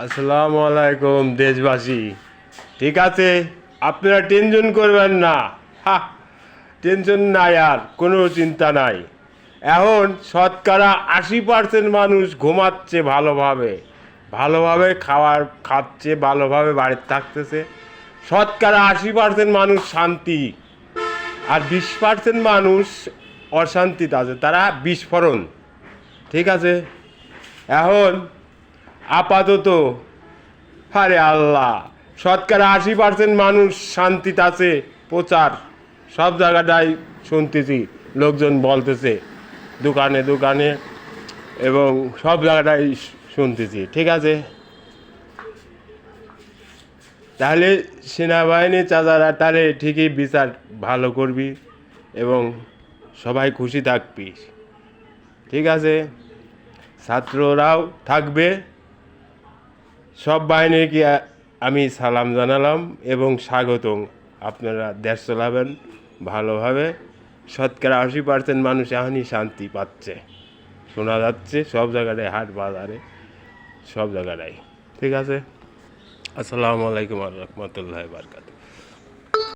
আসসালামু আলাইকুম দেশবাসী। ঠিক আছে, আপনারা টেনশন করবেন না। হা, টেনশন নাই, আর কোনো চিন্তা নাই। এখন শতকরা 80% মানুষ ঘুমাচ্ছে ভালোভাবে, ভালোভাবে খাচ্ছে, ভালোভাবে বাড়িতে থাকতেছে। শতকরা 80% মানুষ শান্তি, আর 20% মানুষ অশান্তিতে আছে, তারা বিস্ফোরণ। ঠিক আছে, এখন আপাতত আরে আল্লাহ, শতকরা 80% মানুষ শান্তিতে আছে। প্রচার সব জায়গাটাই শুনতেছি, লোকজন বলতেছে, দোকানে দোকানে এবং সব জায়গাটাই শুনতেছি। ঠিক আছে, তাহলে সেনাবাহিনী চাচারা তাহলে ঠিকই বিচার ভালো করবি এবং সবাই খুশি থাকবি। ঠিক আছে, ছাত্ররাও থাকবে। সব বাহিনীকে আমি সালাম জানালাম এবং স্বাগতম। আপনারা দেশ চালাবেন ভালোভাবে। শতকরা 80% মানুষ এখনই শান্তি পাচ্ছে, শোনা যাচ্ছে সব জায়গাটায়, হাট বাজারে সব জায়গাটায়। ঠিক আছে, আসসালামু আলাইকুম রহমতুল্লাহ বারকাত।